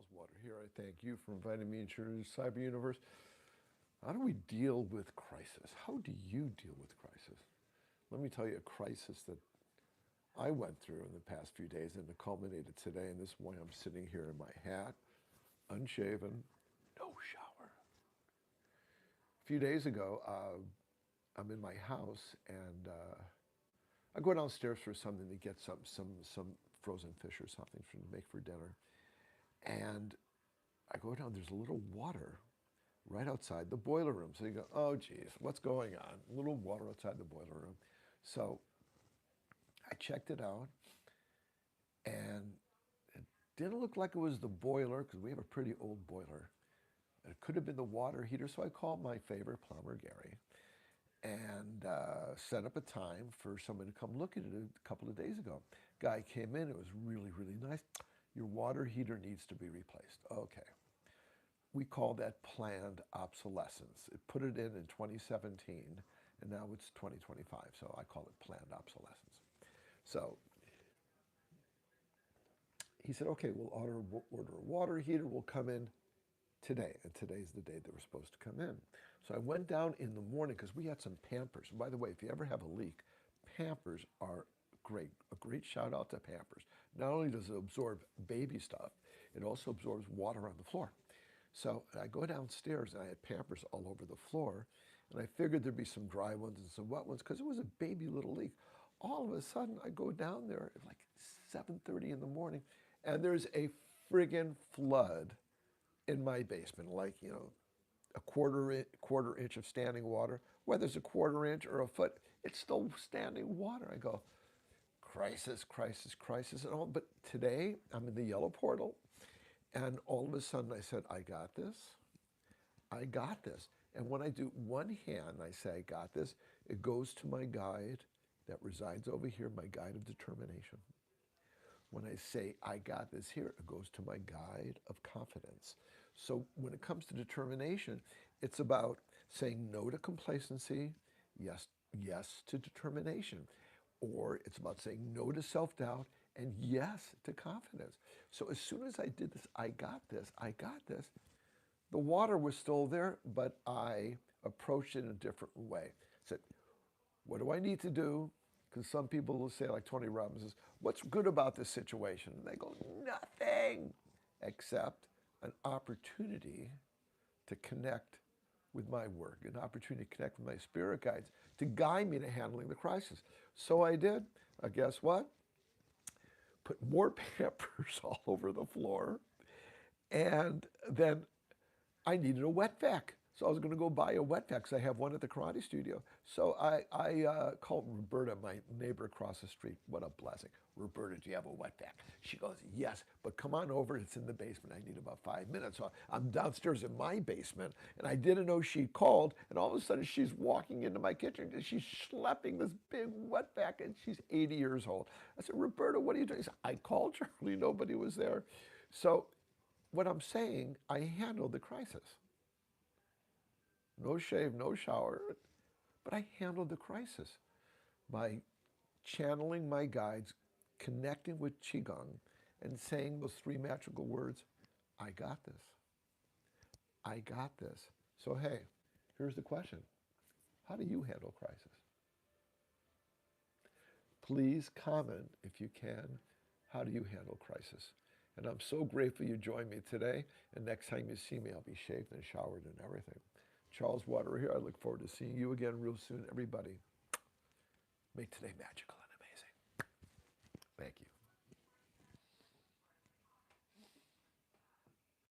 Charles Water here. I thank you for inviting me into your cyber universe. How do we deal with crisis? How do you deal with crisis? Let me tell you a crisis that I went through in the past few days and it culminated today, and this is why I'm sitting here in my hat, unshaven, no shower. A few days ago, I'm in my house and I go downstairs for something to get some frozen fish or something to make for dinner. And I go down, there's a little water right outside the boiler room. So you go, oh geez, what's going on? A little water outside the boiler room. So I checked it out and it didn't look like it was the boiler because we have a pretty old boiler. It could have been the water heater. So I called my favorite plumber, Gary, and set up a time for someone to come look at it a couple of days ago. Guy came in, it was really, really nice. Your water heater needs to be replaced. Okay. We call that planned obsolescence. It put it in 2017, and now it's 2025, so I call it planned obsolescence. So he said, okay, we'll order a water heater, will come in today, and today's the day they were supposed to come in. So I went down in the morning because we had some Pampers. And by the way, if you ever have a leak, Pampers are great. A great shout out to Pampers. Not only does it absorb baby stuff, it also absorbs water on the floor. So I go downstairs and I had Pampers all over the floor, and I figured there'd be some dry ones and some wet ones because it was a baby little leak. All of a sudden I go down there at like 7:30 in the morning and there's a friggin' flood in my basement, like, a quarter inch of standing water. Whether it's a quarter inch or a foot, it's still standing water. I go, crisis, crisis, crisis, and all. But today I'm in the yellow portal, and all of a sudden I said, I got this. I got this. And when I do one hand, I say, I got this, it goes to my guide that resides over here, my guide of determination. When I say, I got this here, it goes to my guide of confidence. So when it comes to determination, it's about saying no to complacency, yes to determination. Or it's about saying no to self-doubt and yes to confidence. So as soon as I did this, I got this, the water was still there, but I approached it in a different way. I said, what do I need to do? Because some people will say, like Tony Robbins says, what's good about this situation? And they go, nothing, except an opportunity to connect with my work, an opportunity to connect with my spirit guides, to guide me to handling the crisis. So I did. Guess what? Put more Pampers all over the floor. And then I needed a wet vac. So I was going to go buy a wet vac because I have one at the karate studio. So I called Roberta, my neighbor across the street. What a blessing. Roberta, do you have a wet vac? She goes, yes, but come on over. It's in the basement. I need about 5 minutes. So I'm downstairs in my basement, and I didn't know she called. And all of a sudden, she's walking into my kitchen, and she's schlepping this big wet vac, and she's 80 years old. I said, Roberta, what are you doing? She said, I called Charlie. Nobody was there. So what I'm saying, I handled the crisis. No shave, no shower, but I handled the crisis by channeling my guides, connecting with Qigong, and saying those three magical words, I got this. I got this. So hey, here's the question. How do you handle crisis? Please comment, if you can, how do you handle crisis? And I'm so grateful you joined me today, and next time you see me, I'll be shaved and showered and everything. Charles Water here. I look forward to seeing you again real soon. Everybody, make today magical.